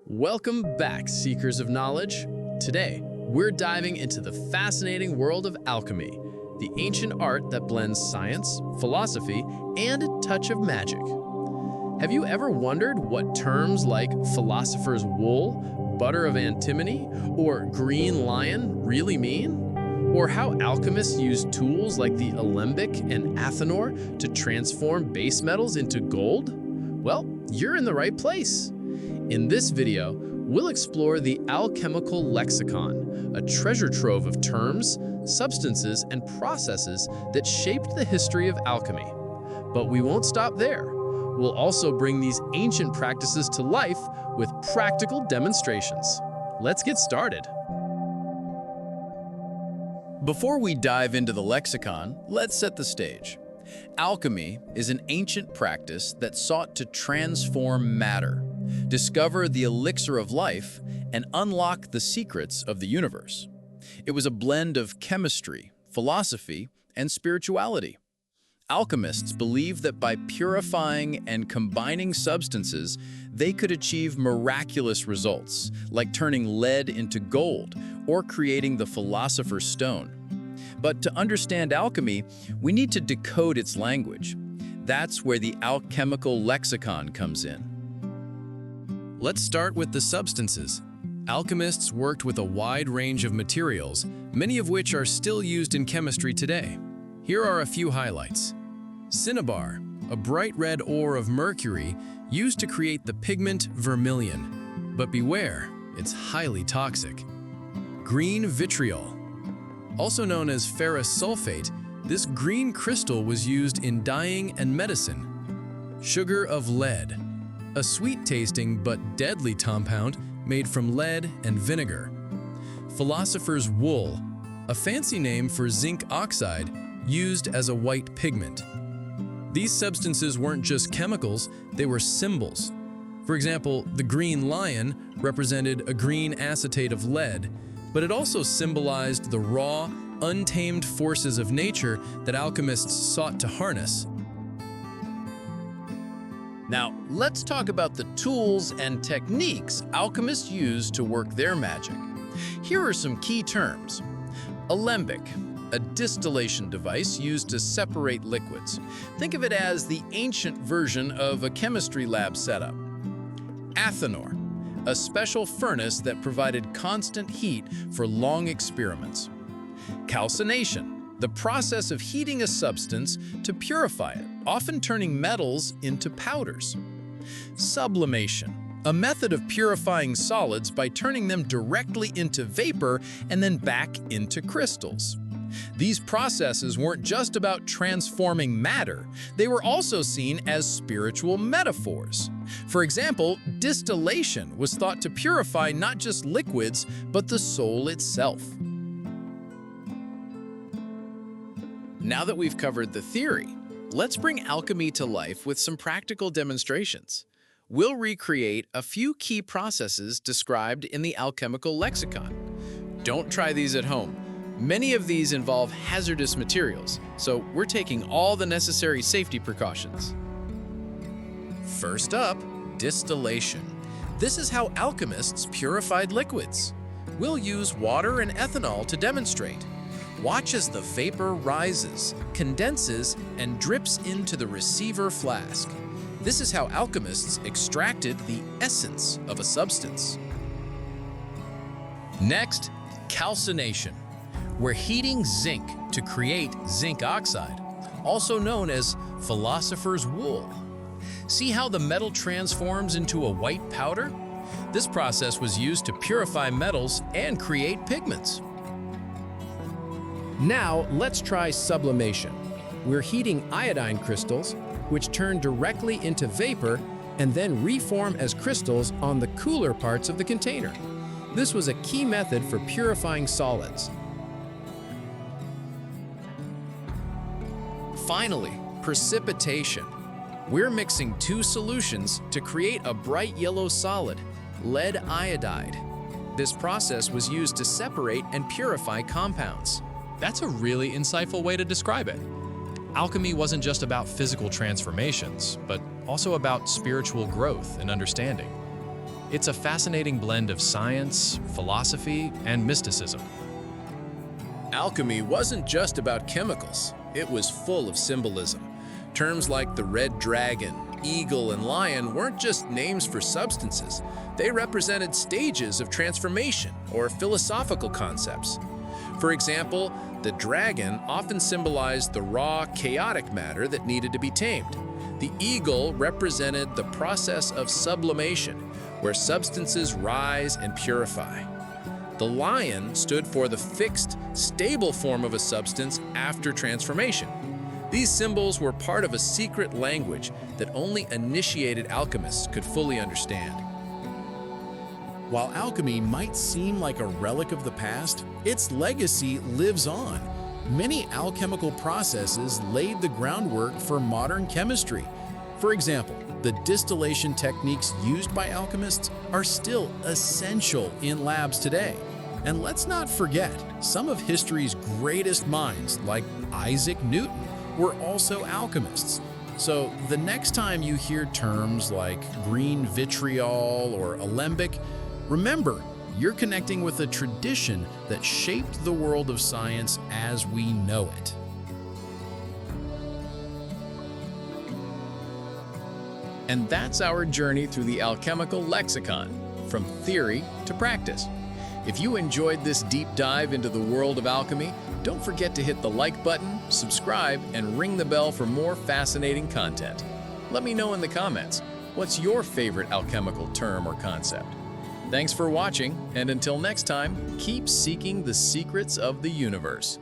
Welcome back, seekers of knowledge. Today, we're diving into the fascinating world of alchemy, the ancient art that blends science, philosophy, and a touch of magic. Have you ever wondered what terms like philosopher's wool, butter of antimony, or green lion really mean? Or how alchemists use tools like the alembic and athanor to transform base metals into gold? Well, you're in the right place. In this video, we'll explore the alchemical lexicon, a treasure trove of terms, substances, and processes that shaped the history of alchemy. But we won't stop there. We'll also bring these ancient practices to life with practical demonstrations. Let's get started. Before we dive into the lexicon, let's set the stage. Alchemy is an ancient practice that sought to transform matter, discover the elixir of life, and unlock the secrets of the universe. It was a blend of chemistry, philosophy, and spirituality. Alchemists believed that by purifying and combining substances, they could achieve miraculous results, like turning lead into gold or creating the Philosopher's Stone. But to understand alchemy, we need to decode its language. That's where the alchemical lexicon comes in. Let's start with the substances. Alchemists worked with a wide range of materials, many of which are still used in chemistry today. Here are a few highlights. Cinnabar, a bright red ore of mercury used to create the pigment vermilion. But beware, it's highly toxic. Green vitriol. Also known as ferrous sulfate, this green crystal was used in dyeing and medicine. Sugar of lead, a sweet-tasting but deadly compound made from lead and vinegar. Philosopher's wool, a fancy name for zinc oxide used as a white pigment. These substances weren't just chemicals, they were symbols. For example, the green lion represented a green acetate of lead, but it also symbolized the raw, untamed forces of nature that alchemists sought to harness. Now, let's talk about the tools and techniques alchemists use to work their magic. Here are some key terms. Alembic, a distillation device used to separate liquids. Think of it as the ancient version of a chemistry lab setup. Athanor, a special furnace that provided constant heat for long experiments. Calcination, the process of heating a substance to purify it, often turning metals into powders. Sublimation, a method of purifying solids by turning them directly into vapor and then back into crystals. These processes weren't just about transforming matter, they were also seen as spiritual metaphors. For example, distillation was thought to purify not just liquids, but the soul itself. Now that we've covered the theory, let's bring alchemy to life with some practical demonstrations. We'll recreate a few key processes described in the alchemical lexicon. Don't try these at home. Many of these involve hazardous materials, so we're taking all the necessary safety precautions. First up, distillation. This is how alchemists purified liquids. We'll use water and ethanol to demonstrate. Watch as the vapor rises, condenses, and drips into the receiver flask. This is how alchemists extracted the essence of a substance. Next, calcination. We're heating zinc to create zinc oxide, also known as philosopher's wool. See how the metal transforms into a white powder? This process was used to purify metals and create pigments. Now, let's try sublimation. We're heating iodine crystals, which turn directly into vapor and then reform as crystals on the cooler parts of the container. This was a key method for purifying solids. Finally, precipitation. We're mixing two solutions to create a bright yellow solid, lead iodide. This process was used to separate and purify compounds. That's a really insightful way to describe it. Alchemy wasn't just about physical transformations, but also about spiritual growth and understanding. It's a fascinating blend of science, philosophy, and mysticism. Alchemy wasn't just about chemicals. It was full of symbolism. Terms like the red dragon, eagle, and lion weren't just names for substances. They represented stages of transformation or philosophical concepts. For example, the dragon often symbolized the raw, chaotic matter that needed to be tamed. The eagle represented the process of sublimation, where substances rise and purify. The lion stood for the fixed, stable form of a substance after transformation. These symbols were part of a secret language that only initiated alchemists could fully understand. While alchemy might seem like a relic of the past, its legacy lives on. Many alchemical processes laid the groundwork for modern chemistry. For example, the distillation techniques used by alchemists are still essential in labs today. And let's not forget, some of history's greatest minds, like Isaac Newton, were also alchemists. So the next time you hear terms like green vitriol or alembic, remember, you're connecting with a tradition that shaped the world of science as we know it. And that's our journey through the alchemical lexicon, from theory to practice. If you enjoyed this deep dive into the world of alchemy, don't forget to hit the like button, subscribe, and ring the bell for more fascinating content. Let me know in the comments, what's your favorite alchemical term or concept? Thanks for watching, and until next time, keep seeking the secrets of the universe.